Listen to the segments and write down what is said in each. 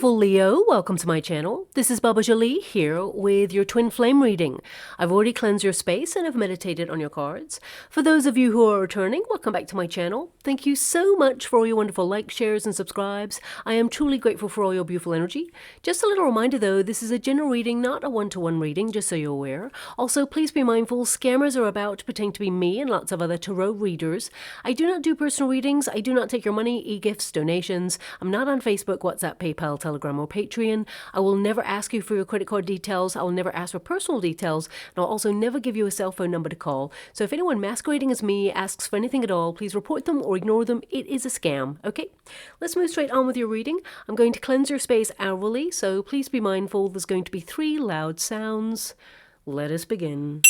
beautiful Leo, welcome to my channel. This is Baba Jolie here with your twin flame reading. I've already cleansed your space and have meditated on your cards. For those of you who are returning, welcome back to my channel. Thank you so much for all your wonderful likes, shares and subscribes. I am truly grateful for all your beautiful energy. Just a little reminder though, this is a general reading, not a one-to-one reading, just so you're aware. Also, please be mindful, scammers are about to pretend to be me and lots of other tarot readers. I do not do personal readings. I do not take your money, e-gifts, donations. I'm not on Facebook, WhatsApp, PayPal, Telegram or Patreon. I will never ask you for your credit card details. I will never ask for personal details. And I'll also never give you a cell phone number to call. So if anyone masquerading as me asks for anything at all, please report them or ignore them. It is a scam, okay? Let's move straight on with your reading. I'm going to cleanse your space hourly, so please be mindful. There's going to be 3 loud sounds. Let us begin.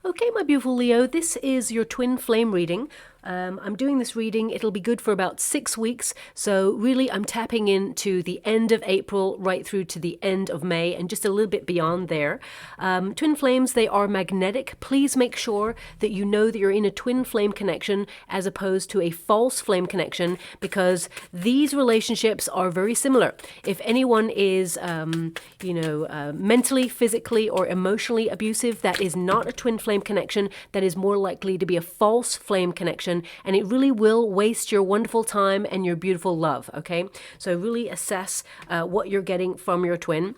Okay, my beautiful Leo, this is your twin flame reading. I'm doing this reading, it'll be good for about 6 weeks, so really I'm tapping into the end of April right through to the end of May and just a little bit beyond there. Twin flames, they are magnetic. Please make sure that you know that you're in a twin flame connection as opposed to a false flame connection, because these relationships are very similar. If anyone is, mentally, physically or emotionally abusive, that is not a twin flame connection. That is more likely to be a false flame connection. And it really will waste your wonderful time and your beautiful love, okay? So really assess what you're getting from your twin.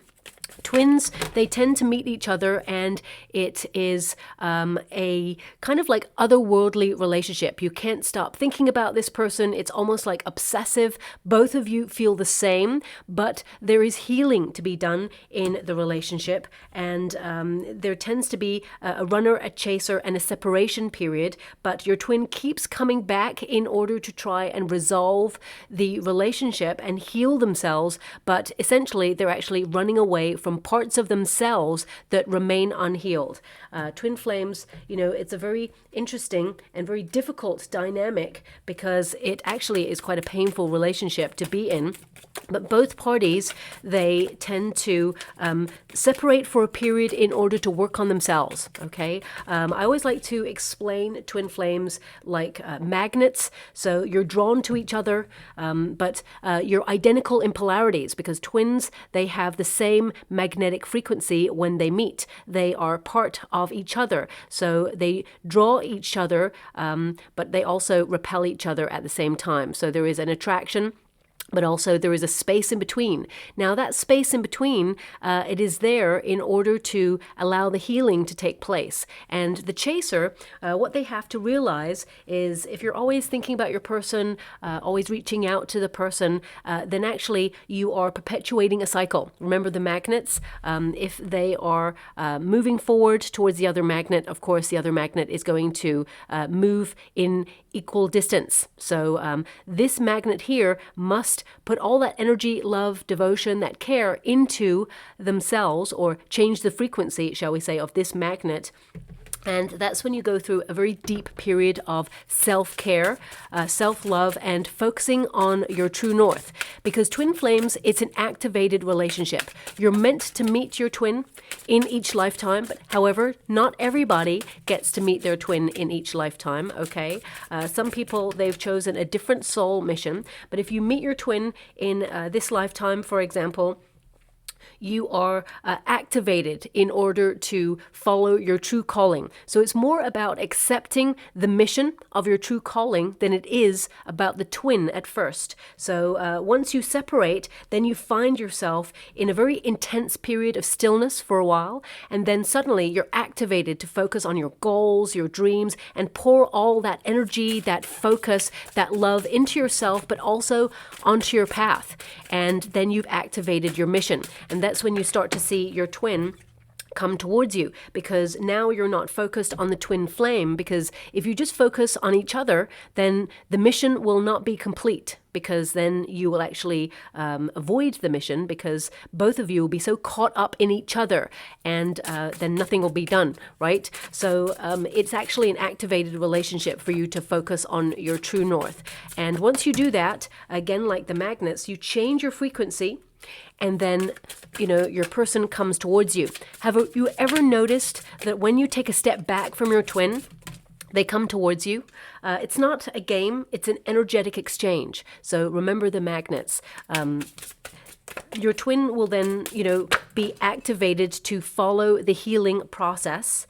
Twins, they tend to meet each other and it is a kind of like otherworldly relationship. You can't stop thinking about this person. It's almost like obsessive. Both of you feel the same, but there is healing to be done in the relationship. And there tends to be a runner, a chaser, and a separation period. But your twin keeps coming back in order to try and resolve the relationship and heal themselves. But essentially, they're actually running away from parts of themselves that remain unhealed. Twin flames, it's a very interesting and very difficult dynamic because it actually is quite a painful relationship to be in. But both parties, they tend to separate for a period in order to work on themselves, okay? I always like to explain twin flames like magnets. So you're drawn to each other, but you're identical in polarities because twins, they have the same magnetic frequency when they meet. They are part of each other. So they draw each other, but they also repel each other at the same time. So there is an attraction, but also there is a space in between. Now that space in between, it is there in order to allow the healing to take place. And the chaser, what they have to realize is if you're always thinking about your person, always reaching out to the person, then actually you are perpetuating a cycle. Remember the magnets? If they are moving forward towards the other magnet, of course the other magnet is going to move in equal distance. So this magnet here must put all that energy, love, devotion, that care into themselves, or change the frequency, shall we say, of this magnet. And that's when you go through a very deep period of self-care, self-love, and focusing on your true north. Because twin flames, it's an activated relationship. You're meant to meet your twin in each lifetime, but however, not everybody gets to meet their twin in each lifetime, okay? Some people, they've chosen a different soul mission, but if you meet your twin in this lifetime, for example, you are activated in order to follow your true calling. So it's more about accepting the mission of your true calling than it is about the twin at first. So once you separate, then you find yourself in a very intense period of stillness for a while, and then suddenly you're activated to focus on your goals, your dreams, and pour all that energy, that focus, that love into yourself, but also onto your path. And then you've activated your mission. And that's when you start to see your twin come towards you, because now you're not focused on the twin flame, because if you just focus on each other, then the mission will not be complete, because then you will actually avoid the mission, because both of you will be so caught up in each other, and then nothing will be done, right? So it's actually an activated relationship for you to focus on your true north. And once you do that, again, like the magnets, you change your frequency, and then, you know, your person comes towards you. Have you ever noticed that when you take a step back from your twin, they come towards you? It's not a game, it's an energetic exchange. So remember the magnets. Your twin will then, you know, be activated to follow the healing process.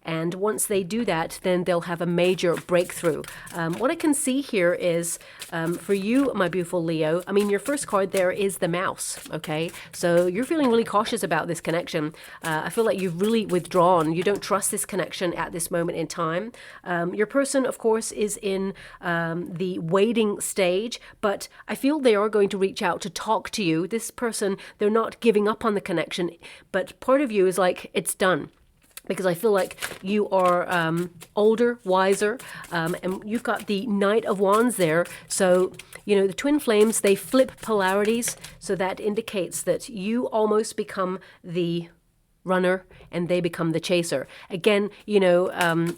And once they do that, then they'll have a major breakthrough. What I can see here is, for you, my beautiful Leo, I mean, your first card there is the mouse, okay? So you're feeling really cautious about this connection. I feel like you've really withdrawn. You don't trust this connection at this moment in time. Your person, of course, is in the waiting stage, but I feel they are going to reach out to talk to you. This person, they're not giving up on the connection, but part of you is like, it's done. Because I feel like you are older, wiser, and you've got the Knight of Wands there. So, you know, the twin flames, they flip polarities. So that indicates that you almost become the runner and they become the chaser. Again, you know,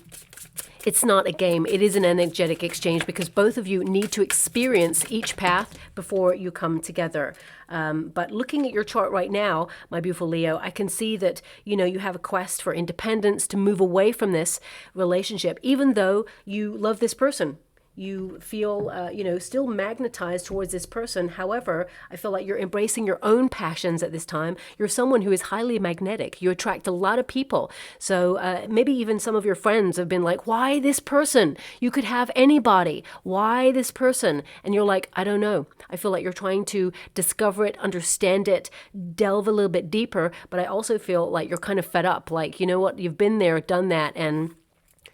it's not a game. It is an energetic exchange, because both of you need to experience each path before you come together. But looking at your chart right now, my beautiful Leo, I can see that, you know, you have a quest for independence, to move away from this relationship, even though you love this person. You feel, you know, still magnetized towards this person. However, I feel like you're embracing your own passions at this time. You're someone who is highly magnetic. You attract a lot of people. So maybe even some of your friends have been like, why this person? You could have anybody. Why this person? And you're like, I don't know. I feel like you're trying to discover it, understand it, delve a little bit deeper. But I also feel like you're kind of fed up. Like, you know what? You've been there, done that, and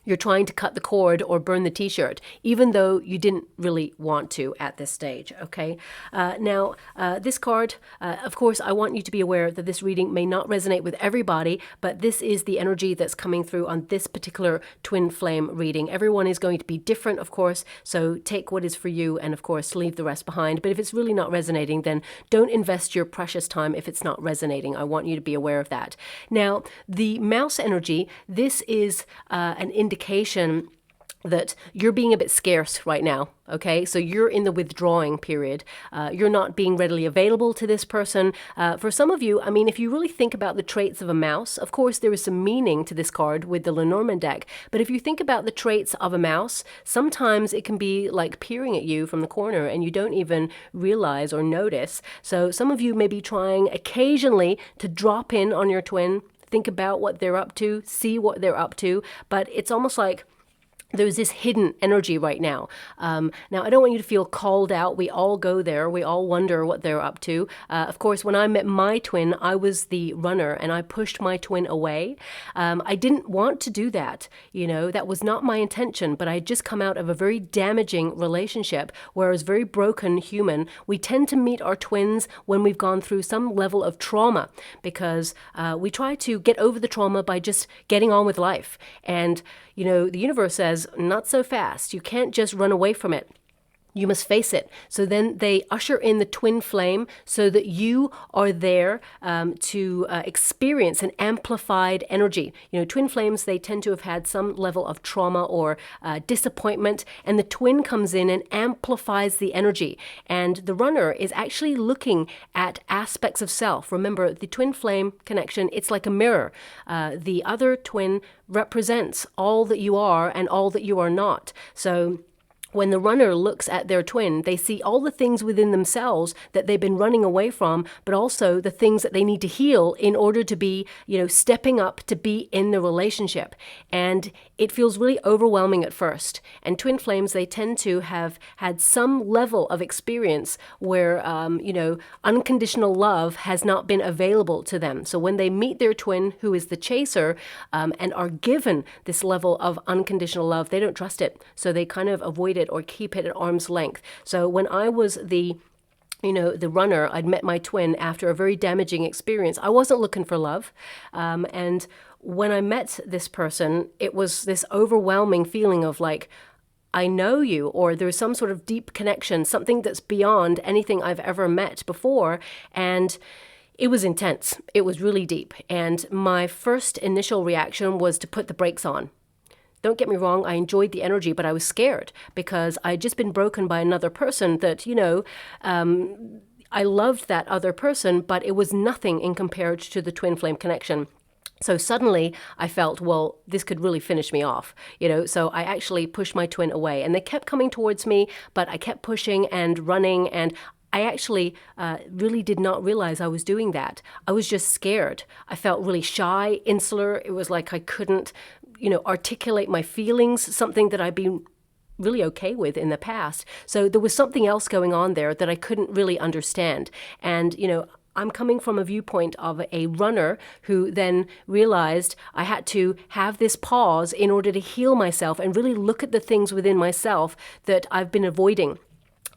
you're trying to cut the cord or burn the t-shirt, even though you didn't really want to at this stage, okay? Now, this card, of course, I want you to be aware that this reading may not resonate with everybody, but this is the energy that's coming through on this particular twin flame reading. Everyone is going to be different, of course, so take what is for you and, of course, leave the rest behind. But if it's really not resonating, then don't invest your precious time if it's not resonating. I want you to be aware of that. Now, the mouse energy, this is an indication that you're being a bit scarce right now, okay? So you're in the withdrawing period. You're not being readily available to this person. For some of you, I mean, if you really think about the traits of a mouse, of course, there is some meaning to this card with the LENORMAND deck. But if you think about the traits of a mouse, sometimes it can be like peering at you from the corner and you don't even realize or notice. So some of you may be trying occasionally to drop in on your twin, think about what they're up to, see what they're up to, but it's almost like there's this hidden energy right now. Now, I don't want you to feel called out. We all go there. We all wonder what they're up to. Of course, when I met my twin, I was the runner and I pushed my twin away. I didn't want to do that. You know, that was not my intention, but I had just come out of a very damaging relationship where I was very broken human. We tend to meet our twins when we've gone through some level of trauma, because we try to get over the trauma by just getting on with life. And you know, the universe says, not so fast. You can't just run away from it. You must face it. So then they usher in the twin flame so that you are there to experience an amplified energy. You know, twin flames, they tend to have had some level of trauma or disappointment, and the twin comes in and amplifies the energy. And the runner is actually looking at aspects of self. Remember, the twin flame connection, it's like a mirror. The other twin represents all that you are and all that you are not. So when the runner looks at their twin, they see all the things within themselves that they've been running away from, but also the things that they need to heal in order to be, you know, stepping up to be in the relationship. And it feels really overwhelming at first. And twin flames, they tend to have had some level of experience where, you know, unconditional love has not been available to them. So when they meet their twin, who is the chaser, and are given this level of unconditional love, they don't trust it. So they kind of avoid it or keep it at arm's length. So when I was the the runner, I'd met my twin after a very damaging experience. I wasn't looking for love. And when I met this person, it was this overwhelming feeling of like, I know you, or there's some sort of deep connection, something that's beyond anything I've ever met before. And it was intense. It was really deep. And my first initial reaction was to put the brakes on. Don't get me wrong, I enjoyed the energy, but I was scared because I'd just been broken by another person that, I loved that other person, but it was nothing in compared to the twin flame connection. So suddenly I felt, well, this could really finish me off, so I actually pushed my twin away, and they kept coming towards me, but I kept pushing and running, and I actually really did not realize I was doing that. I was just scared. I felt really shy, insular. It was like I couldn't, articulate my feelings, something that I'd been really okay with in the past. So there was something else going on there that I couldn't really understand. And, I'm coming from a viewpoint of a runner who then realized I had to have this pause in order to heal myself and really look at the things within myself that I've been avoiding.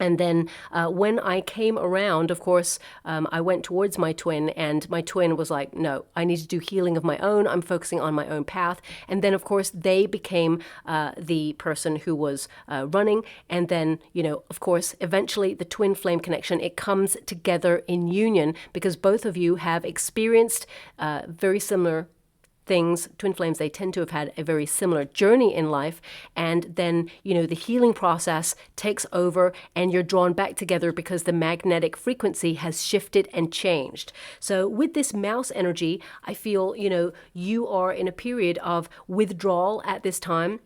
And then when I came around, of course, I went towards my twin, and my twin was like, no, I need to do healing of my own. I'm focusing on my own path. And then, of course, they became the person who was running. And then, of course, eventually the twin flame connection, it comes together in union because both of you have experienced very similar things. Twin flames, they tend to have had a very similar journey in life, and then the healing process takes over and you're drawn back together because the magnetic frequency has shifted and changed. So with this mouse energy, I feel you are in a period of withdrawal at this time.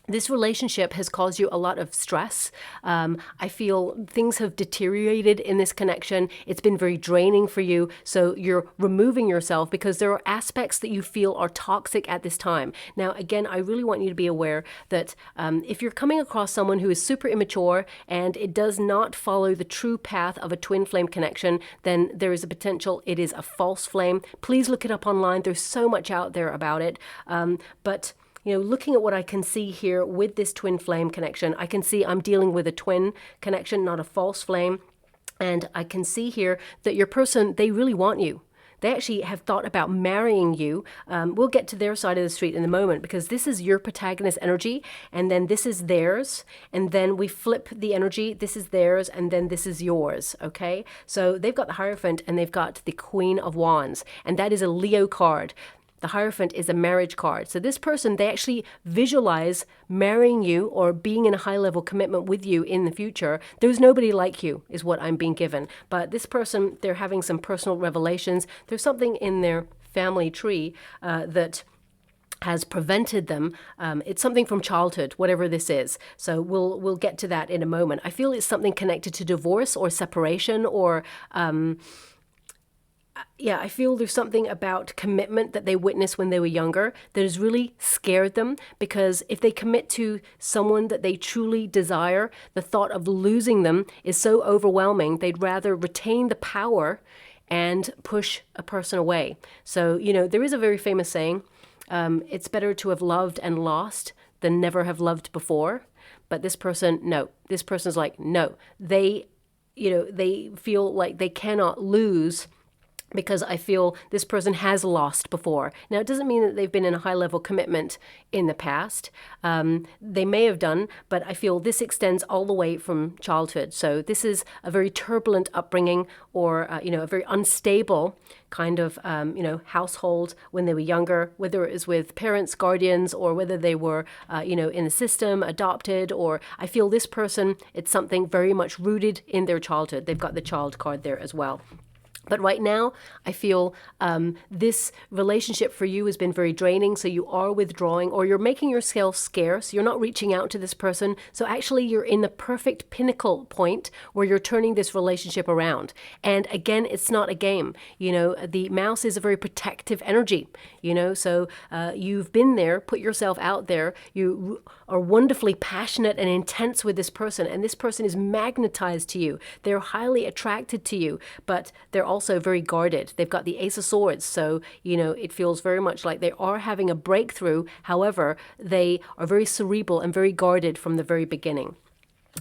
This relationship has caused you a lot of stress. I feel things have deteriorated in this connection. It's been very draining for you. So you're removing yourself because there are aspects that you feel are toxic at this time. Now, again, I really want you to be aware that if you're coming across someone who is super immature and it does not follow the true path of a twin flame connection, then there is a potential it is a false flame. Please look it up online. There's so much out there about it. But looking at what I can see here with this twin flame connection, I can see I'm dealing with a twin connection, not a false flame. And I can see here that your person, they really want you. They actually have thought about marrying you. We'll get to their side of the street in a moment because this is your protagonist energy, and then this is theirs, and then we flip the energy. This is theirs, and then this is yours, okay? So they've got the Hierophant, and they've got the Queen of Wands, and that is a Leo card. The Hierophant is a marriage card. So this person, they actually visualize marrying you or being in a high-level commitment with you in the future. There's nobody like you, is what I'm being given. But this person, they're having some personal revelations. There's something in their family tree that has prevented them. It's something from childhood, whatever this is. So we'll get to that in a moment. I feel it's something connected to divorce or separation or I feel there's something about commitment that they witnessed when they were younger that has really scared them, because if they commit to someone that they truly desire, the thought of losing them is so overwhelming, they'd rather retain the power and push a person away. So, there is a very famous saying, it's better to have loved and lost than never have loved before. But this person, no. This person's like, no. They feel like they cannot lose because I feel this person has lost before. Now, it doesn't mean that they've been in a high-level commitment in the past. They may have done, but I feel this extends all the way from childhood. So this is a very turbulent upbringing or, a very unstable kind of, household when they were younger, whether it was with parents, guardians, or whether they were, in the system, adopted, or I feel this person, it's something very much rooted in their childhood. They've got the child card there as well. But right now, I feel this relationship for you has been very draining, so you are withdrawing or you're making yourself scarce. You're not reaching out to this person. So actually, you're in the perfect pinnacle point where you're turning this relationship around. And again, it's not a game. The mouse is a very protective energy, so you've been there, put yourself out there. You are wonderfully passionate and intense with this person, and this person is magnetized to you. They're highly attracted to you, but they're also very guarded. They've got the Ace of Swords, so it feels very much like they are having a breakthrough. However, they are very cerebral and very guarded from the very beginning.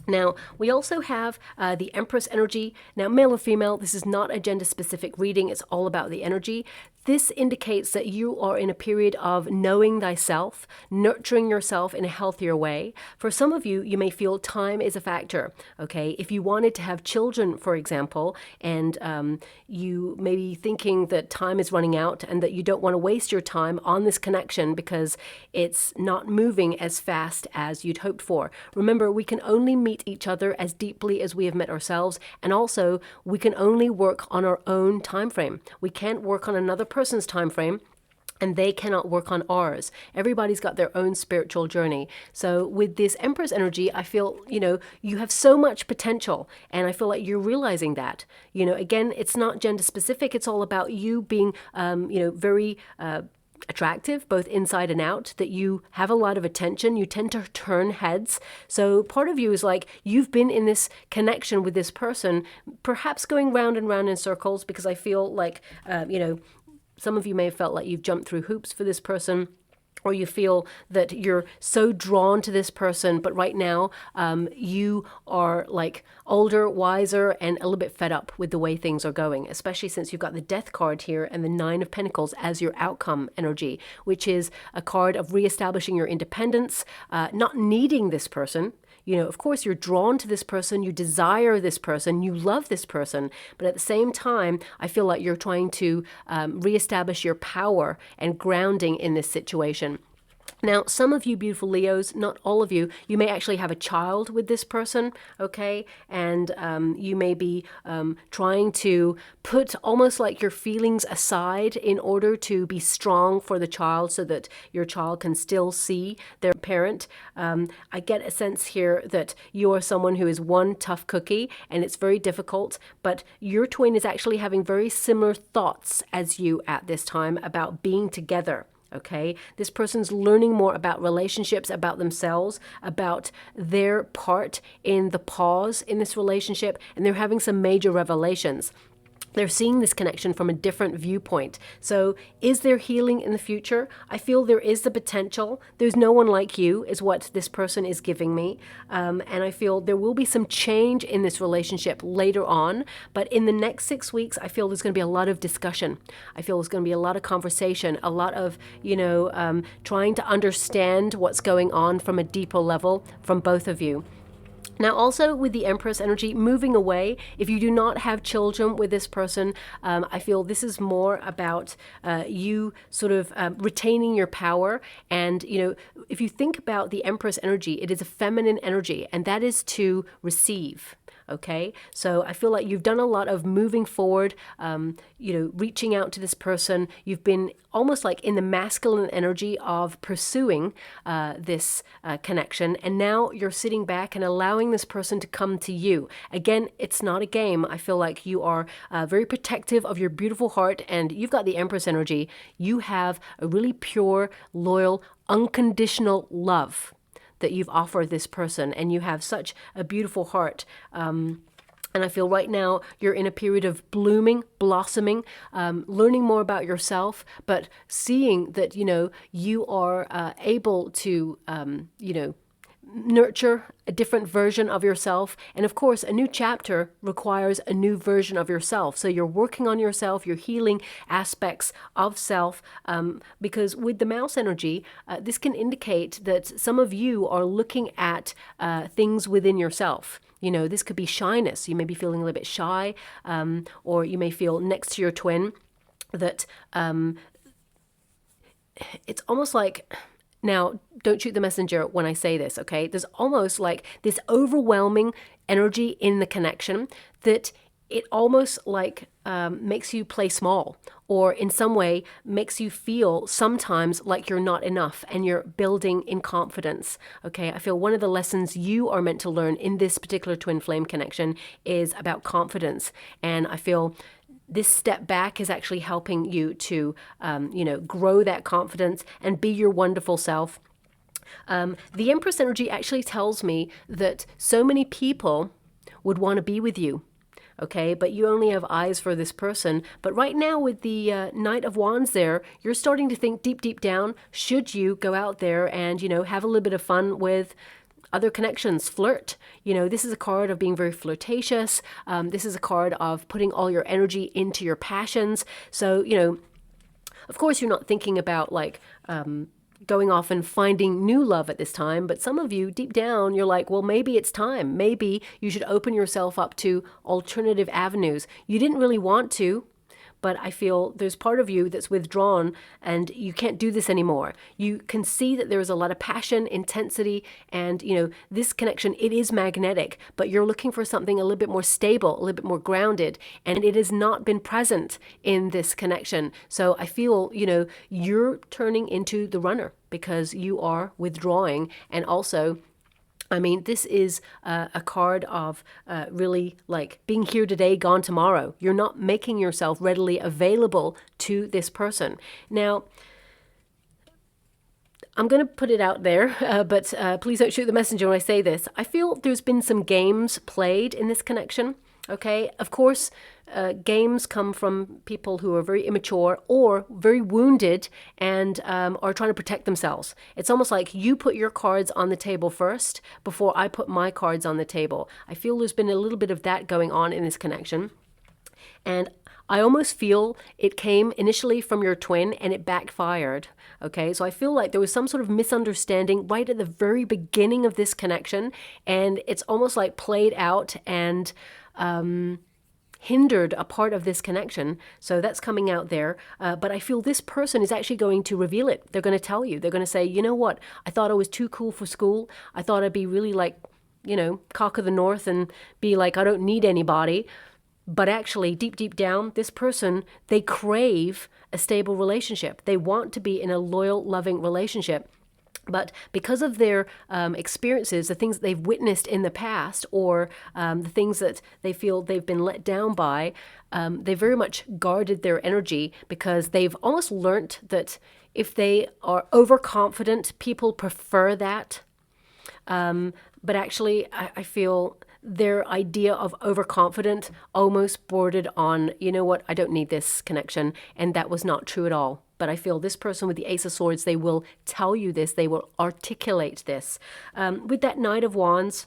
Now, we also have the Empress energy. Now, male or female, this is not a gender-specific reading. It's all about the energy. This indicates that you are in a period of knowing thyself, nurturing yourself in a healthier way. For some of you, you may feel time is a factor, okay? If you wanted to have children, for example, and you may be thinking that time is running out and that you don't want to waste your time on this connection because it's not moving as fast as you'd hoped for. Remember, we can only meet each other as deeply as we have met ourselves, and also we can only work on our own time frame. We can't work on another person's time frame, and they cannot work on ours. Everybody's got their own spiritual journey. So with this Empress energy, I feel, you have so much potential, and I feel like you're realizing that. Again, it's not gender specific. It's all about you being, very attractive, both inside and out, that you have a lot of attention. You tend to turn heads. So part of you is like, you've been in this connection with this person, perhaps going round and round in circles, because I feel like, some of you may have felt like you've jumped through hoops for this person, or you feel that you're so drawn to this person, but right now you are like older, wiser, and a little bit fed up with the way things are going, especially since you've got the Death card here and the Nine of Pentacles as your outcome energy, which is a card of reestablishing your independence, not needing this person. Of course, you're drawn to this person, you desire this person, you love this person, but at the same time, I feel like you're trying to reestablish your power and grounding in this situation. Now, some of you beautiful Leos, not all of you, you may actually have a child with this person, okay? And you may be trying to put almost like your feelings aside in order to be strong for the child so that your child can still see their parent. I get a sense here that you are someone who is one tough cookie and it's very difficult, but your twin is actually having very similar thoughts as you at this time about being together. Okay, this person's learning more about relationships, about themselves, about their part in the pause in this relationship, and they're having some major revelations. They're seeing this connection from a different viewpoint. So is there healing in the future? I feel there is the potential. There's no one like you is what this person is giving me. And I feel there will be some change in this relationship later on. But in the next 6 weeks, I feel there's going to be a lot of discussion. I feel there's going to be a lot of conversation, a lot of, trying to understand what's going on from a deeper level from both of you. Now, also with the Empress energy moving away, if you do not have children with this person, I feel this is more about you sort of retaining your power. And, if you think about the Empress energy, it is a feminine energy, and that is to receive. Okay, so I feel like you've done a lot of moving forward, reaching out to this person. You've been almost like in the masculine energy of pursuing this connection. And now you're sitting back and allowing this person to come to you. Again, it's not a game. I feel like you are very protective of your beautiful heart, and you've got the Empress energy. You have a really pure, loyal, unconditional love that you've offered this person, and you have such a beautiful heart. And I feel right now you're in a period of blooming, blossoming, learning more about yourself, but seeing that, you are able to, nurture a different version of yourself. And of course, a new chapter requires a new version of yourself. So you're working on yourself, you're healing aspects of self, because with the Mouse energy, this can indicate that some of you are looking at things within yourself. This could be shyness. You may be feeling a little bit shy, or you may feel next to your twin that it's almost like, now, don't shoot the messenger when I say this, okay? There's almost like this overwhelming energy in the connection that it almost like makes you play small, or in some way makes you feel sometimes like you're not enough and you're building in confidence, okay? I feel one of the lessons you are meant to learn in this particular twin flame connection is about confidence. And I feel this step back is actually helping you to, grow that confidence and be your wonderful self. The Empress energy actually tells me that so many people would want to be with you. Okay, but you only have eyes for this person. But right now with the Knight of Wands there, you're starting to think deep down, should you go out there and, have a little bit of fun with other connections, flirt. You know, this is a card of being very flirtatious. This is a card of putting all your energy into your passions. So, you know, of course, you're not thinking about like going off and finding new love at this time, but some of you deep down, you're like, well, maybe it's time. Maybe you should open yourself up to alternative avenues. You didn't really want to, but I feel there's part of you that's withdrawn and you can't do this anymore. You can see that there is a lot of passion, intensity, and, you know, this connection, it is magnetic, but you're looking for something a little bit more stable, a little bit more grounded, and it has not been present in this connection. So I feel, you know, you're turning into the runner because you are withdrawing. And also, I mean, this is a card of really like being here today, gone tomorrow. You're not making yourself readily available to this person. Now, I'm going to put it out there, but please don't shoot the messenger when I say this. I feel there's been some games played in this connection. Okay, of course, games come from people who are very immature or very wounded and are trying to protect themselves. It's almost like you put your cards on the table first before I put my cards on the table. I feel there's been a little bit of that going on in this connection. And I almost feel it came initially from your twin and it backfired. Okay, so I feel like there was some sort of misunderstanding right at the very beginning of this connection, and it's almost like played out and hindered a part of this connection. So that's coming out there. But I feel this person is actually going to reveal it. They're going to tell you. They're going to say, you know what? I thought I was too cool for school. I thought I'd be really like, you know, cock of the north and be like, I don't need anybody. But actually, deep, deep down, this person, they crave a stable relationship. They want to be in a loyal, loving relationship. But because of their experiences, the things that they've witnessed in the past, or the things that they feel they've been let down by, they very much guarded their energy because they've almost learnt that if they are overconfident, people prefer that. But actually, I feel their idea of overconfident almost bordered on, you know what, I don't need this connection. And that was not true at all. But I feel this person with the Ace of Swords, they will tell you this, they will articulate this. With that Knight of Wands,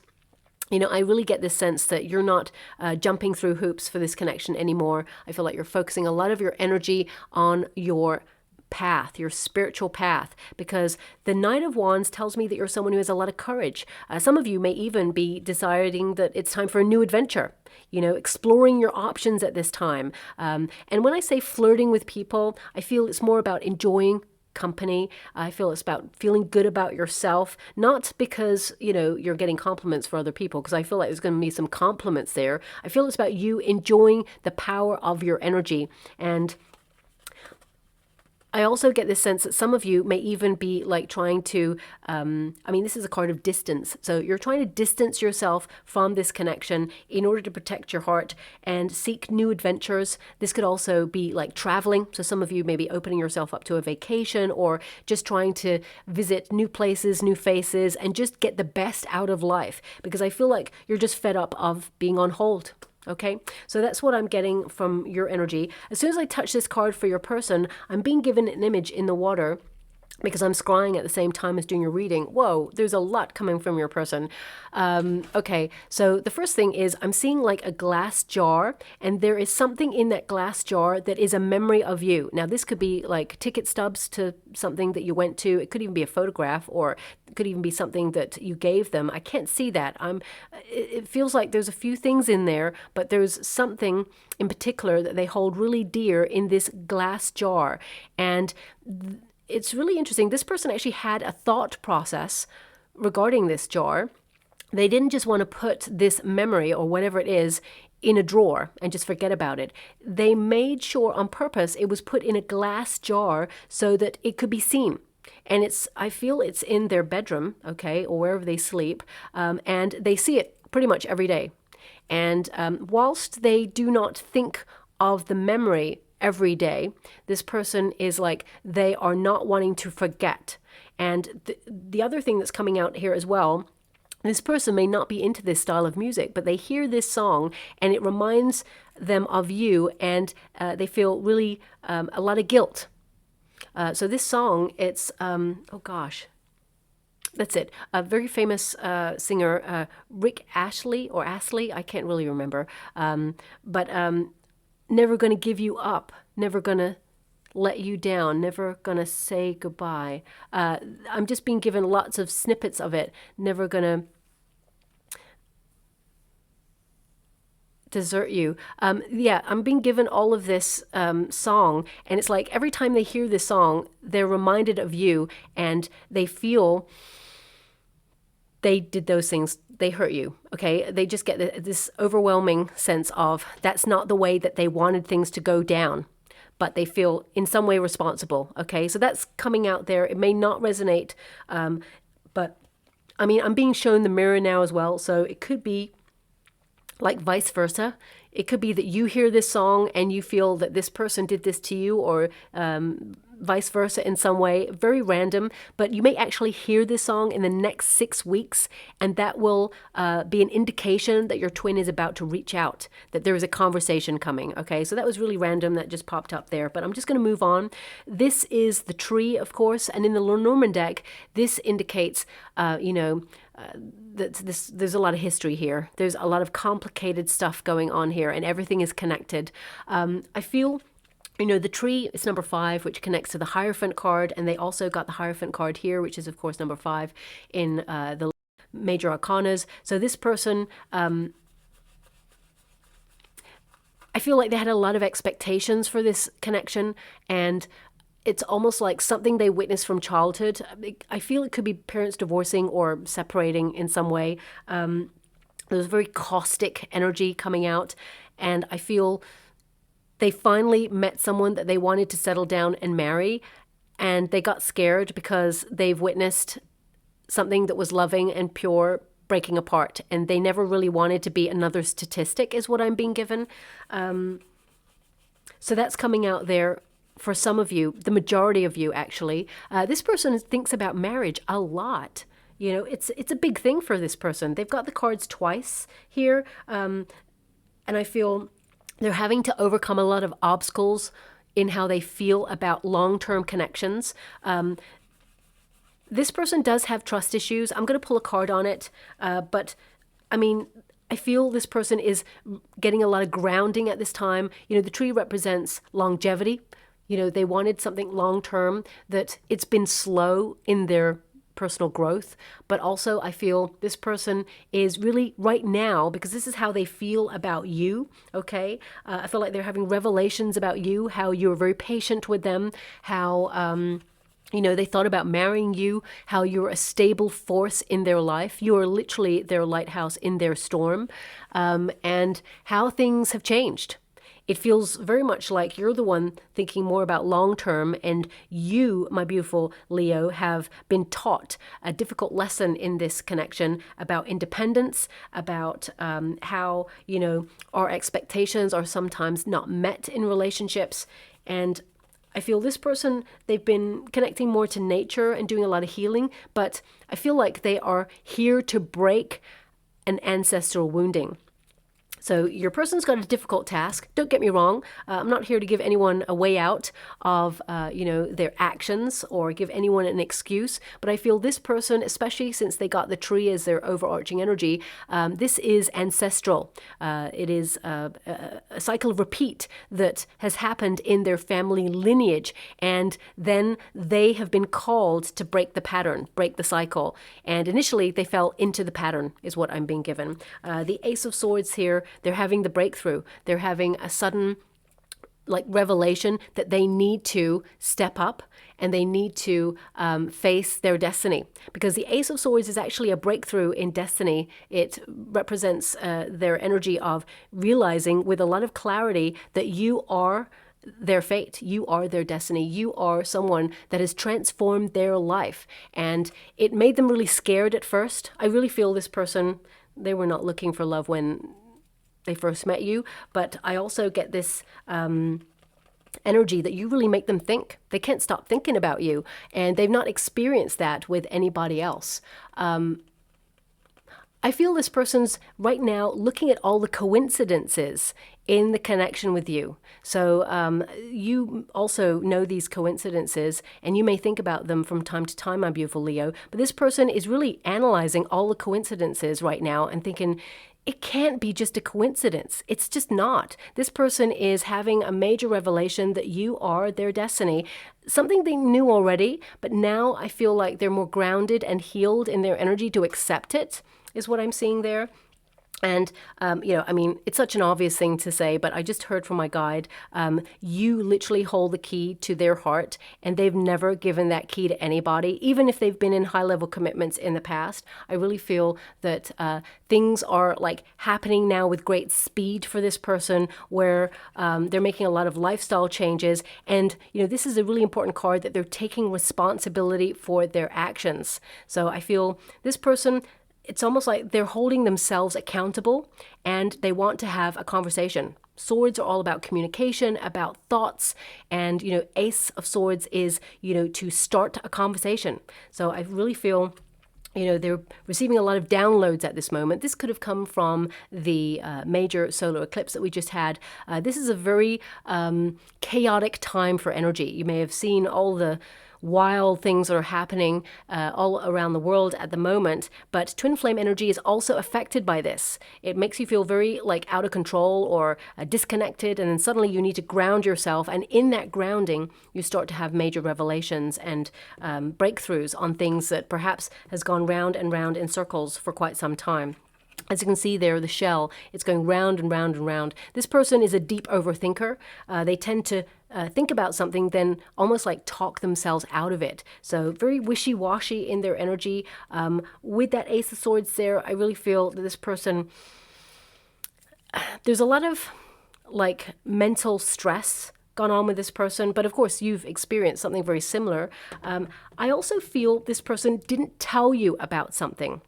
you know, I really get this sense that you're not jumping through hoops for this connection anymore. I feel like you're focusing a lot of your energy on your path, your spiritual path, because the Knight of Wands tells me that you're someone who has a lot of courage. Some of you may even be deciding that it's time for a new adventure, you know, exploring your options at this time. And when I say flirting with people, I feel it's more about enjoying company. I feel it's about feeling good about yourself, not because, you know, you're getting compliments for other people, because I feel like there's going to be some compliments there. I feel it's about you enjoying the power of your energy. And I also get this sense that some of you may even be like trying to, I mean, this is a card of distance. So you're trying to distance yourself from this connection in order to protect your heart and seek new adventures. This could also be like traveling. So some of you may be opening yourself up to a vacation or just trying to visit new places, new faces, and just get the best out of life. Because I feel like you're just fed up of being on hold. Okay, so that's what I'm getting from your energy. As soon as I touch this card for your person, I'm being given an image in the water because I'm scrying at the same time as doing your reading. Whoa, there's a lot coming from your person. Okay, so the first thing is I'm seeing like a glass jar, and there is something in that glass jar that is a memory of you. Now, this could be like ticket stubs to something that you went to. It could even be a photograph, or it could even be something that you gave them. I can't see that. It feels like there's a few things in there, but there's something in particular that they hold really dear in this glass jar. And it's really interesting. This person actually had a thought process regarding this jar. They didn't just want to put this memory or whatever it is in a drawer and just forget about it. They made sure on purpose it was put in a glass jar so that it could be seen. And I feel it's in their bedroom, okay, or wherever they sleep, and they see it pretty much every day. And whilst they do not think of the memory every day, this person is like, they are not wanting to forget. And the other thing that's coming out here as well, this person may not be into this style of music, but they hear this song and it reminds them of you, and they feel really a lot of guilt. So this song, it's, oh gosh, That's it. A very famous singer, Rick Ashley or Astley, I can't really remember. But never gonna give you up, never gonna let you down, never gonna say goodbye. I'm just being given lots of snippets of it. Never gonna desert you. Yeah, I'm being given all of this song, and it's like every time they hear this song, they're reminded of you, and they feel they did those things, they hurt you. Okay, they just get this overwhelming sense of that's not the way that they wanted things to go down, but they feel in some way responsible. Okay, so that's coming out there. It may not resonate, but I mean, I'm being shown the mirror now as well, so it could be like vice versa. It could be that you hear this song and you feel that this person did this to you, or vice versa in some way. Very random, but you may actually hear this song in the next 6 weeks, and that will be an indication that your twin is about to reach out, that there is a conversation coming. Okay, so that was really random. That just popped up there, but I'm just going to move on. This is the tree, of course, and in the Lenormand deck, this indicates, there's a lot of history here. There's a lot of complicated stuff going on here, and everything is connected. I feel, the tree is number 5, which connects to the Hierophant card, and they also got the Hierophant card here, which is, of course, number 5 in the major arcanas. So this person, I feel like they had a lot of expectations for this connection, and it's almost like something they witnessed from childhood. I feel it could be parents divorcing or separating in some way. There's very caustic energy coming out, and I feel they finally met someone that they wanted to settle down and marry, and they got scared because they've witnessed something that was loving and pure breaking apart, and they never really wanted to be another statistic, is what I'm being given. So that's coming out there for some of you, the majority of you actually. This person thinks about marriage a lot. It's a big thing for this person. They've got the cards twice here, and I feel they're having to overcome a lot of obstacles in how they feel about long-term connections. This person does have trust issues. I'm going to pull a card on it, but I mean, I feel this person is getting a lot of grounding at this time. The tree represents longevity. They wanted something long-term, that it's been slow in their personal growth, but also I feel this person is really right now, because this is how they feel about you, okay? I feel like they're having revelations about you, how you're very patient with them, how, they thought about marrying you, how you're a stable force in their life. You are literally their lighthouse in their storm, and how things have changed. It feels very much like you're the one thinking more about long-term, and you, my beautiful Leo, have been taught a difficult lesson in this connection about independence, about how, our expectations are sometimes not met in relationships. And I feel this person, they've been connecting more to nature and doing a lot of healing, but I feel like they are here to break an ancestral wounding. So your person's got a difficult task. Don't get me wrong. I'm not here to give anyone a way out of, their actions, or give anyone an excuse. But I feel this person, especially since they got the tree as their overarching energy, this is ancestral. It is a cycle of repeat that has happened in their family lineage. And then they have been called to break the pattern, break the cycle. And initially they fell into the pattern, is what I'm being given. The Ace of Swords here, they're having the breakthrough. They're having a sudden revelation that they need to step up, and they need to face their destiny, because the Ace of Swords is actually a breakthrough in destiny. It represents their energy of realizing with a lot of clarity that you are their fate. You are their destiny. You are someone that has transformed their life, and it made them really scared at first. I really feel this person, they were not looking for love when they first met you, but I also get this energy that you really make them think. They can't stop thinking about you, and they've not experienced that with anybody else. I feel this person's right now looking at all the coincidences in the connection with you. So you also know these coincidences, and you may think about them from time to time, my beautiful Leo, but this person is really analyzing all the coincidences right now and thinking, it can't be just a coincidence. It's just not. This person is having a major revelation that you are their destiny. Something they knew already, but now I feel like they're more grounded and healed in their energy to accept it, is what I'm seeing there. And, you know, I mean, it's such an obvious thing to say, but I just heard from my guide, you literally hold the key to their heart, and they've never given that key to anybody, even if they've been in high-level commitments in the past. I really feel that things are like happening now with great speed for this person, where they're making a lot of lifestyle changes. And, you know, this is a really important card, that they're taking responsibility for their actions. So I feel this person, it's almost like they're holding themselves accountable, and they want to have a conversation. Swords are all about communication, about thoughts, and, you know, Ace of Swords is, you know, to start a conversation. So I really feel, you know, they're receiving a lot of downloads at this moment. This could have come from the major solar eclipse that we just had. This is a very chaotic time for energy. You may have seen all the wild things that are happening all around the world at the moment, but twin flame energy is also affected by this. It makes you feel very like out of control or disconnected, and then suddenly you need to ground yourself, and in that grounding you start to have major revelations and breakthroughs on things that perhaps has gone round and round in circles for quite some time. As you can see there, the shell, it's going round and round and round. This person is a deep overthinker. They tend to think about something, then almost like talk themselves out of it. So very wishy-washy in their energy. With that Ace of Swords there, I really feel that this person, there's a lot of like mental stress gone on with this person, but of course you've experienced something very similar. I also feel this person didn't tell you about something.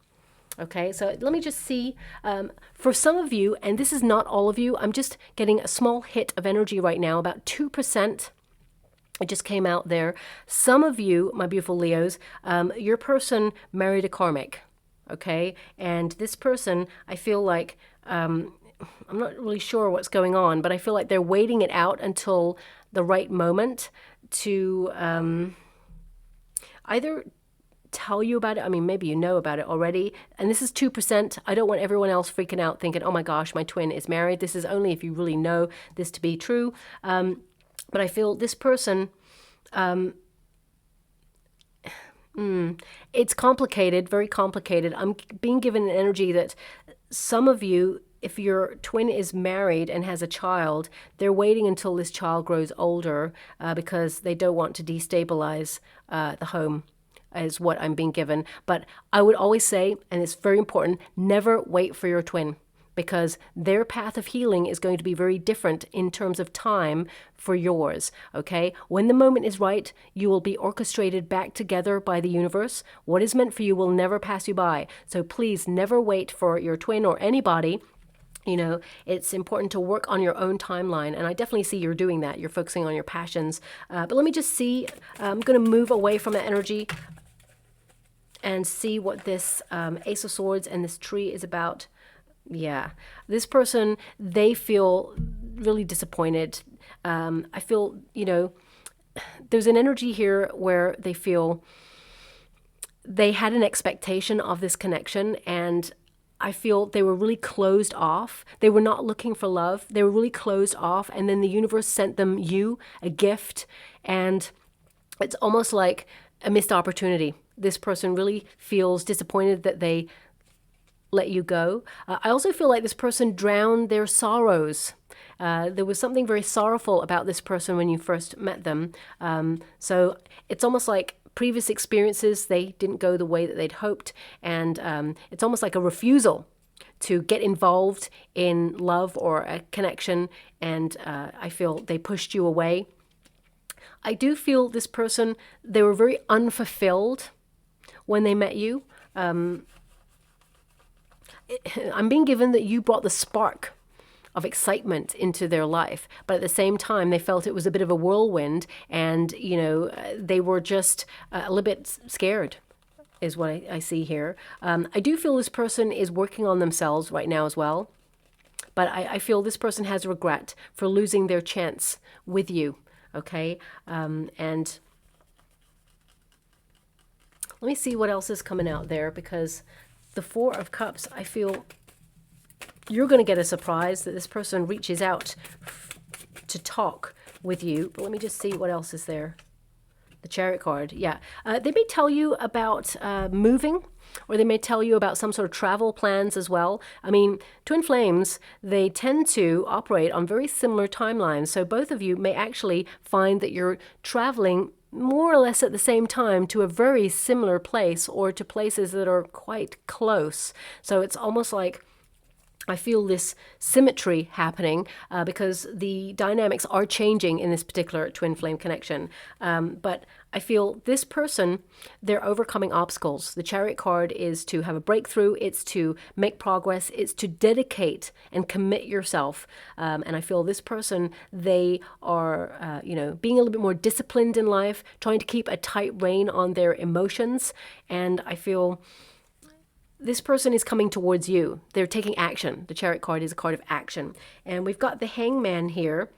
Okay, so let me just see, for some of you, and this is not all of you, I'm just getting a small hit of energy right now, about 2%. It just came out there. Some of you, my beautiful Leos, your person married a karmic, okay? And this person, I feel like, I'm not really sure what's going on, but I feel like they're waiting it out until the right moment to either tell you about it. I mean, maybe you know about it already. And this is 2%. I don't want everyone else freaking out thinking, oh my gosh, my twin is married. This is only if you really know this to be true. But I feel this person, it's complicated, very complicated. I'm being given an energy that some of you, if your twin is married and has a child, they're waiting until this child grows older because they don't want to destabilize the home, is what I'm being given. But I would always say, and it's very important, never wait for your twin, because their path of healing is going to be very different in terms of time for yours, okay? When the moment is right, you will be orchestrated back together by the universe. What is meant for you will never pass you by. So please never wait for your twin or anybody. You know, it's important to work on your own timeline, and I definitely see you're doing that. You're focusing on your passions. But let me just see. I'm going to move away from that energy and see what this Ace of Swords and this tree is about. Yeah, this person, they feel really disappointed. I feel, you know, there's an energy here where they feel they had an expectation of this connection, and I feel they were really closed off. They were not looking for love. They were really closed off, and then the universe sent them a gift, and it's almost like a missed opportunity. This person really feels disappointed that they let you go. I also feel like this person drowned their sorrows. There was something very sorrowful about this person when you first met them. So it's almost like previous experiences, they didn't go the way that they'd hoped. And it's almost like a refusal to get involved in love or a connection. And I feel they pushed you away. I do feel this person, they were very unfulfilled when they met you. I'm being given that you brought the spark of excitement into their life, but at the same time, they felt it was a bit of a whirlwind, and, you know, they were just a little bit scared, is what I see here. I do feel this person is working on themselves right now as well, but I feel this person has regret for losing their chance with you, okay? And let me see what else is coming out there, because the Four of Cups, I feel you're going to get a surprise that this person reaches out to talk with you. But let me just see what else is there. The Chariot card, yeah. They may tell you about moving, or they may tell you about some sort of travel plans as well. I mean, twin flames, they tend to operate on very similar timelines. So both of you may actually find that you're traveling more or less at the same time to a very similar place, or to places that are quite close. So it's almost like I feel this symmetry happening because the dynamics are changing in this particular twin flame connection. But I feel this person, they're overcoming obstacles. The Chariot card is to have a breakthrough. It's to make progress. It's to dedicate and commit yourself. And I feel this person, they are, being a little bit more disciplined in life, trying to keep a tight rein on their emotions. And I feel this person is coming towards you. They're taking action. The Chariot card is a card of action. And we've got the Hangman here.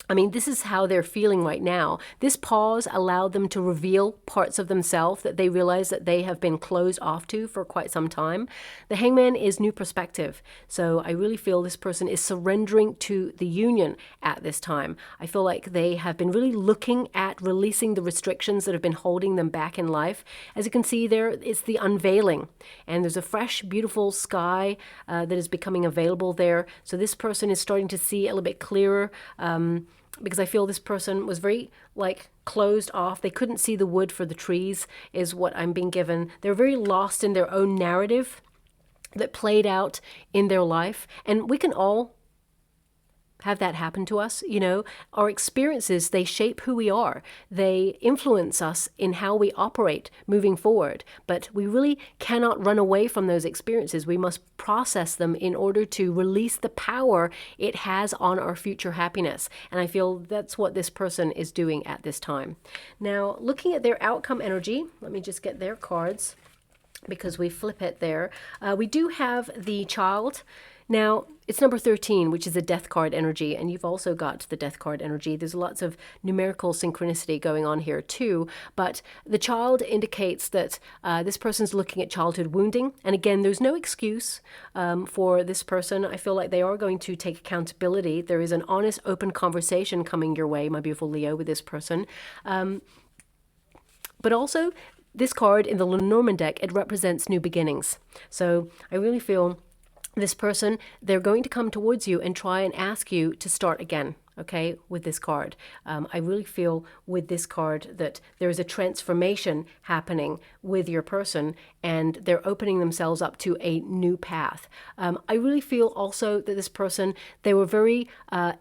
I mean, this is how they're feeling right now. This pause allowed them to reveal parts of themselves that they realize that they have been closed off to for quite some time. The Hangman is new perspective. So I really feel this person is surrendering to the union at this time. I feel like they have been really looking at releasing the restrictions that have been holding them back in life. As you can see there, it's the unveiling. And there's a fresh, beautiful sky that is becoming available there. So this person is starting to see a little bit clearer. Because I feel this person was very closed off. They couldn't see the wood for the trees is what I'm being given. They're very lost in their own narrative that played out in their life. And we can all have that happen to us. Our experiences, they shape who we are. They influence us in how we operate moving forward. But we really cannot run away from those experiences. We must process them in order to release the power it has on our future happiness. And I feel that's what this person is doing at this time. Now, looking at their outcome energy, let me just get their cards because we flip it there. We do have the Child. Now, it's number 13, which is a Death card energy, and you've also got the Death card energy. There's lots of numerical synchronicity going on here too, but the Child indicates that this person's looking at childhood wounding, and again, there's no excuse for this person. I feel like they are going to take accountability. There is an honest, open conversation coming your way, my beautiful Leo, with this person. But also, this card in the Lenormand deck, it represents new beginnings. So I really feel this person, they're going to come towards you and try and ask you to start again, okay, with this card. I really feel with this card that there is a transformation happening with your person, and they're opening themselves up to a new path. I really feel also that this person, they were very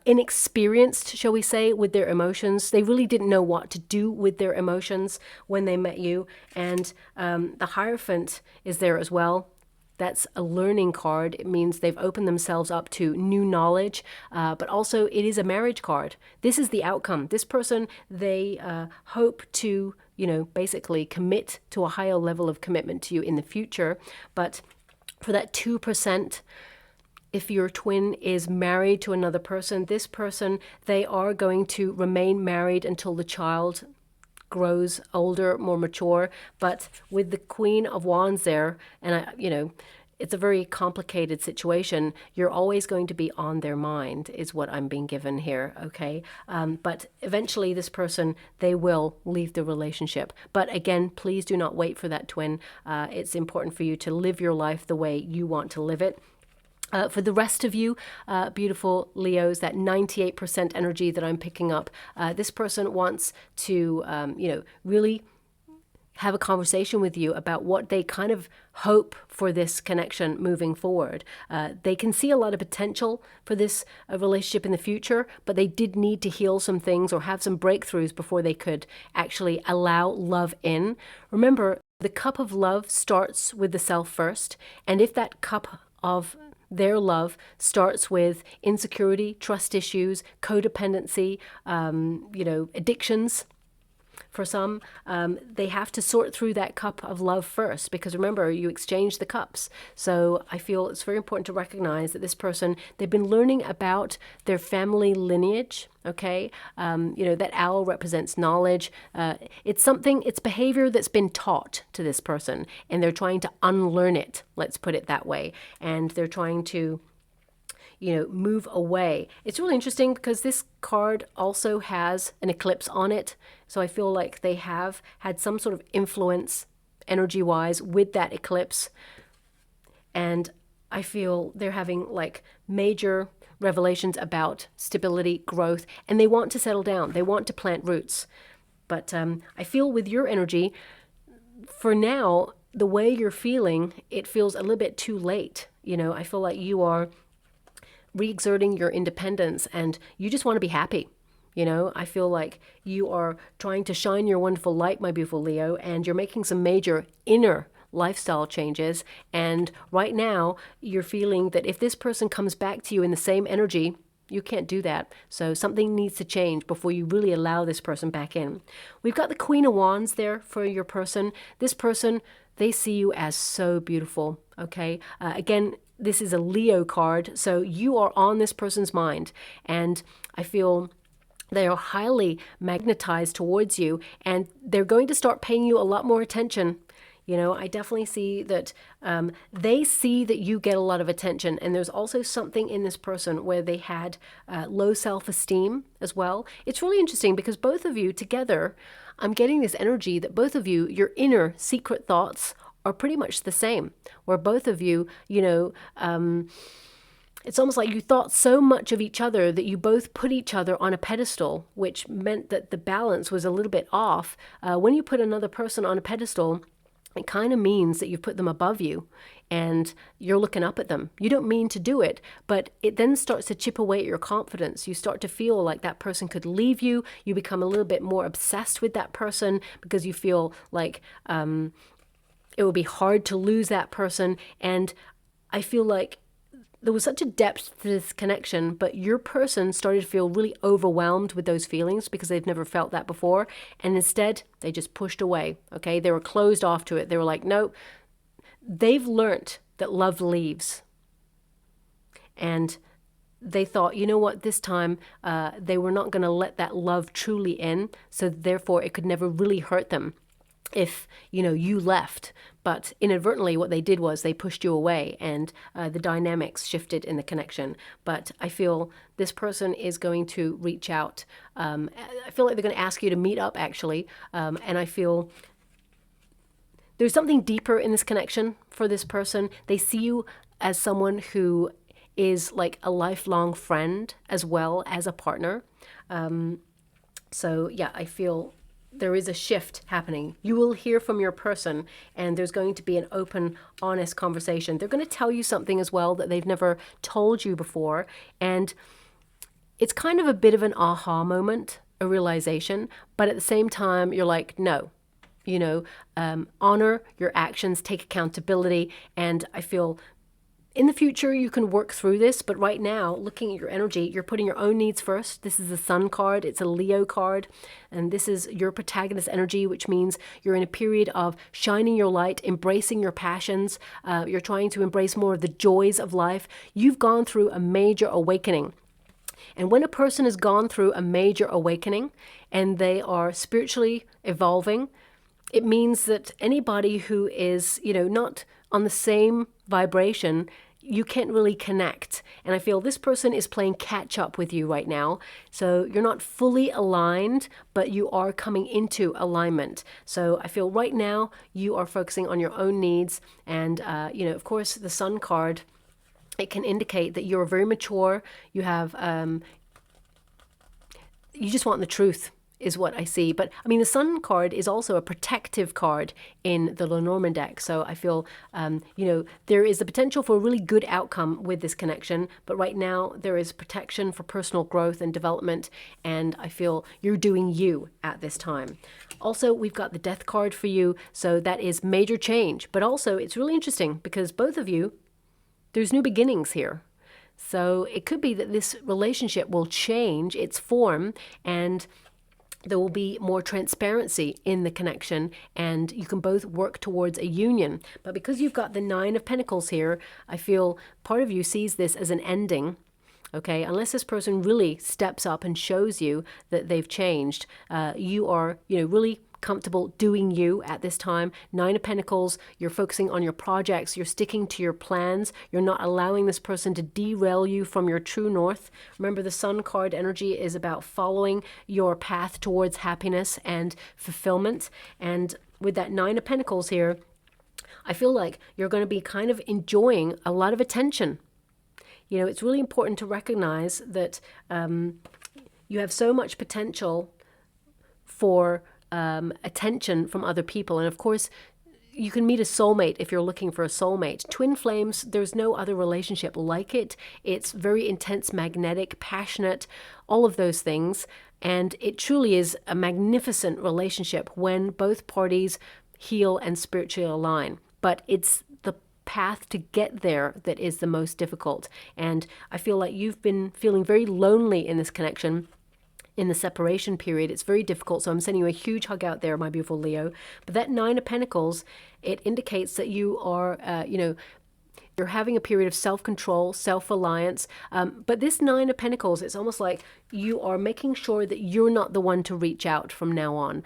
inexperienced, shall we say, with their emotions. They really didn't know what to do with their emotions when they met you. And the Hierophant is there as well. That's a learning card. It means they've opened themselves up to new knowledge, but also it is a marriage card. This is the outcome. This person, they hope to, basically commit to a higher level of commitment to you in the future. But for that 2%, if your twin is married to another person, this person, they are going to remain married until the child grows older, more mature. But with the Queen of Wands there, and it's a very complicated situation. You're always going to be on their mind is what I'm being given here, okay? But eventually this person, they will leave the relationship. But again, please do not wait for that twin. It's important for you to live your life the way you want to live it. For the rest of you, beautiful Leos, that 98% energy that I'm picking up, this person wants to, really have a conversation with you about what they kind of hope for this connection moving forward. They can see a lot of potential for this relationship in the future, but they did need to heal some things or have some breakthroughs before they could actually allow love in. Remember, the cup of love starts with the self first, and if that cup of their love starts with insecurity, trust issues, codependency, addictions, For some, they have to sort through that cup of love first, because remember, you exchange the cups. So I feel it's very important to recognize that this person, they've been learning about their family lineage. Okay, that owl represents knowledge. It's behavior that's been taught to this person, and they're trying to unlearn it. Let's put it that way. And they're trying to move away. It's really interesting because this card also has an eclipse on it. So I feel like they have had some sort of influence energy-wise with that eclipse. And I feel they're having like major revelations about stability, growth, and they want to settle down. They want to plant roots. But I feel with your energy, for now, the way you're feeling, it feels a little bit too late. I feel like you are re-exerting your independence and you just want to be happy. I feel like you are trying to shine your wonderful light, my beautiful Leo, and you're making some major inner lifestyle changes. And right now you're feeling that if this person comes back to you in the same energy, you can't do that. So something needs to change before you really allow this person back in. We've got the Queen of Wands there for your person. This person, they see you as so beautiful. Okay. Again, this is a Leo card, so you are on this person's mind, and I feel they are highly magnetized towards you, and they're going to start paying you a lot more attention. I definitely see that they see that you get a lot of attention, and there's also something in this person where they had low self-esteem as well. It's really interesting because both of you together, I'm getting this energy that both of you, your inner secret thoughts are pretty much the same, where both of you, it's almost like you thought so much of each other that you both put each other on a pedestal, which meant that the balance was a little bit off. When you put another person on a pedestal, it kind of means that you've put them above you and you're looking up at them. You don't mean to do it, but it then starts to chip away at your confidence. You start to feel like that person could leave you. You become a little bit more obsessed with that person because you feel like it would be hard to lose that person. And I feel like there was such a depth to this connection, but your person started to feel really overwhelmed with those feelings because they've never felt that before. And instead, they just pushed away. Okay. They were closed off to it. They were like, no, they've learnt that love leaves. And they thought, you know what, this time they were not going to let that love truly in. So therefore, it could never really hurt them if you left. But inadvertently what they did was they pushed you away, and the dynamics shifted in the connection. But I feel this person is going to reach out. I feel like they're going to ask you to meet up, actually, and I feel there's something deeper in this connection for this person. They see you as someone who is like a lifelong friend as well as a partner. So yeah, I feel there is a shift happening. You will hear from your person, and there's going to be an open, honest conversation. They're going to tell you something as well that they've never told you before. And it's kind of a bit of an aha moment, a realization, but at the same time, you're like, no, honor your actions, take accountability. And I feel in the future, you can work through this, but right now, looking at your energy, you're putting your own needs first. This is the Sun card. It's a Leo card, and this is your protagonist energy, which means you're in a period of shining your light, embracing your passions. You're trying to embrace more of the joys of life. You've gone through a major awakening. And when a person has gone through a major awakening and they are spiritually evolving, it means that anybody who is, not on the same vibration, you can't really connect. And I feel this person is playing catch up with you right now. So you're not fully aligned, but you are coming into alignment. So I feel right now you are focusing on your own needs. And, of course, the Sun card, it can indicate that you're very mature. You have, you just want the truth, is what I see. But I mean, the Sun card is also a protective card in the Lenormand deck. So I feel, there is the potential for a really good outcome with this connection. But right now there is protection for personal growth and development. And I feel you're doing you at this time. Also, we've got the Death card for you. So that is major change. But also it's really interesting because both of you, there's new beginnings here. So it could be that this relationship will change its form, and there will be more transparency in the connection, and you can both work towards a union. But because you've got the Nine of Pentacles here, I feel part of you sees this as an ending. Okay, unless this person really steps up and shows you that they've changed, you are, really comfortable doing you at this time. Nine of Pentacles, you're focusing on your projects, you're sticking to your plans, you're not allowing this person to derail you from your true north. Remember, the Sun card energy is about following your path towards happiness and fulfillment. And with that Nine of Pentacles here, I feel like you're going to be kind of enjoying a lot of attention. It's really important to recognize that you have so much potential for attention from other people. And of course, you can meet a soulmate if you're looking for a soulmate. Twin flames, there's no other relationship like it. It's very intense, magnetic, passionate, all of those things. And it truly is a magnificent relationship when both parties heal and spiritually align. But it's the path to get there that is the most difficult. And I feel like you've been feeling very lonely in this connection. In the separation period, it's very difficult. So I'm sending you a huge hug out there, my beautiful Leo. But that Nine of Pentacles, it indicates that you are, you're having a period of self-control, self-reliance. But this Nine of Pentacles, it's almost like you are making sure that you're not the one to reach out from now on.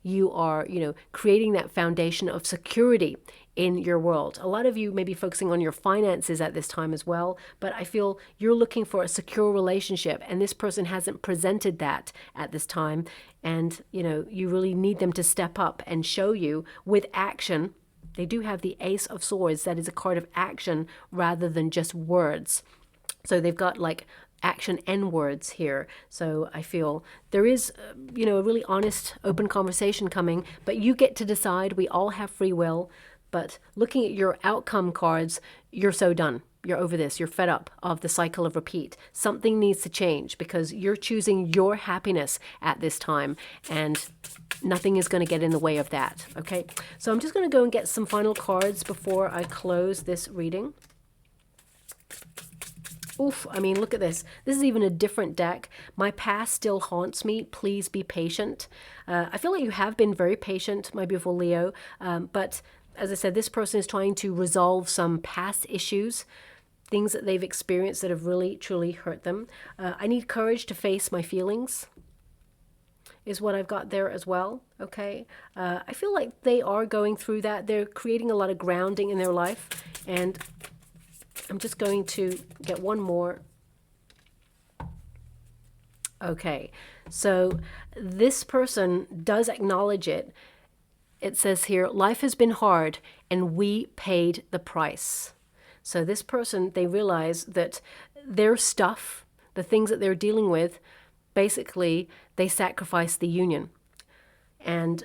You are, creating that foundation of security in your world. A lot of you may be focusing on your finances at this time as well, but I feel you're looking for a secure relationship, and this person hasn't presented that at this time. And, you really need them to step up and show you with action. They do have the Ace of Swords. That is a card of action rather than just words. So they've got like action and words here. So I feel there is, a really honest, open conversation coming, but you get to decide. We all have free will. But looking at your outcome cards, you're so done. You're over this. You're fed up of the cycle of repeat. Something needs to change because you're choosing your happiness at this time, and nothing is going to get in the way of that. Okay, so I'm just going to go and get some final cards before I close this reading. Oof, I mean, look at this. This is even a different deck. My past still haunts me. Please be patient. I feel like you have been very patient, my beautiful Leo, but as I said, this person is trying to resolve some past issues, things that they've experienced that have really, truly hurt them. I need courage to face my feelings is what I've got there as well, okay? I feel like they are going through that. They're creating a lot of grounding in their life. And I'm just going to get one more. Okay, so this person does acknowledge it. It says here, life has been hard and we paid the price. So this person, they realize that their stuff, the things that they're dealing with, basically they sacrifice the union. And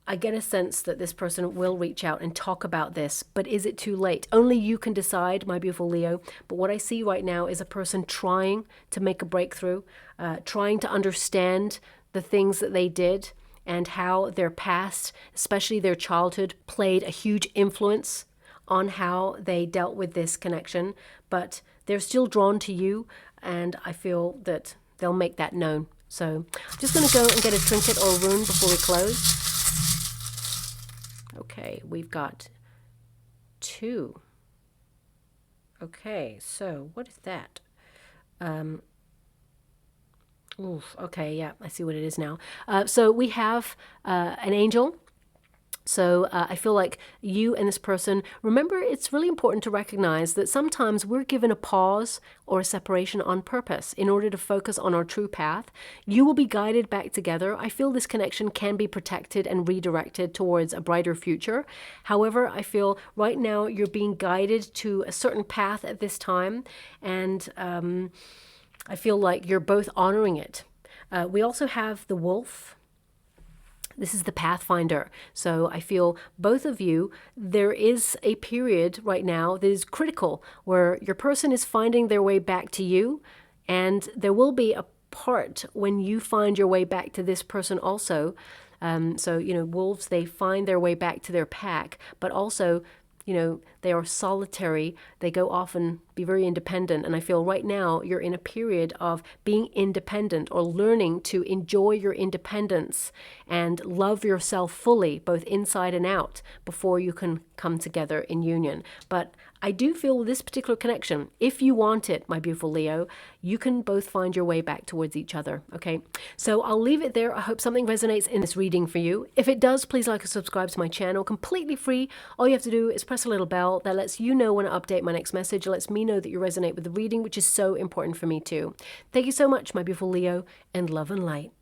I get a sense that this person will reach out and talk about this, but is it too late? Only you can decide, my beautiful Leo. But what I see right now is a person trying to make a breakthrough, trying to understand the things that they did, and how their past, especially their childhood, played a huge influence on how they dealt with this connection. But they're still drawn to you, and I feel that they'll make that known. So I'm just going to go and get a trinket or a rune before we close. Okay, we've got 2. Okay, so what is that? Oof, okay, yeah, I see what it is now. So we have an angel. So I feel like you and this person, remember, it's really important to recognize that sometimes we're given a pause or a separation on purpose in order to focus on our true path. You will be guided back together. I feel this connection can be protected and redirected towards a brighter future. However, I feel right now you're being guided to a certain path at this time, and I feel like you're both honoring it. We also have the wolf. This is the Pathfinder. So I feel both of you, there is a period right now that is critical where your person is finding their way back to you, and there will be a part when you find your way back to this person also. So, wolves, they find their way back to their pack, but also, they are solitary. They go off and be very independent. And I feel right now you're in a period of being independent or learning to enjoy your independence and love yourself fully, both inside and out, before you can come together in union. But I do feel with this particular connection, if you want it, my beautiful Leo, you can both find your way back towards each other, okay? So I'll leave it there. I hope something resonates in this reading for you. If it does, please like and subscribe to my channel, completely free. All you have to do is press a little bell that lets you know when I update my next message. It lets me know that you resonate with the reading, which is so important for me too. Thank you so much, my beautiful Leo, and love and light.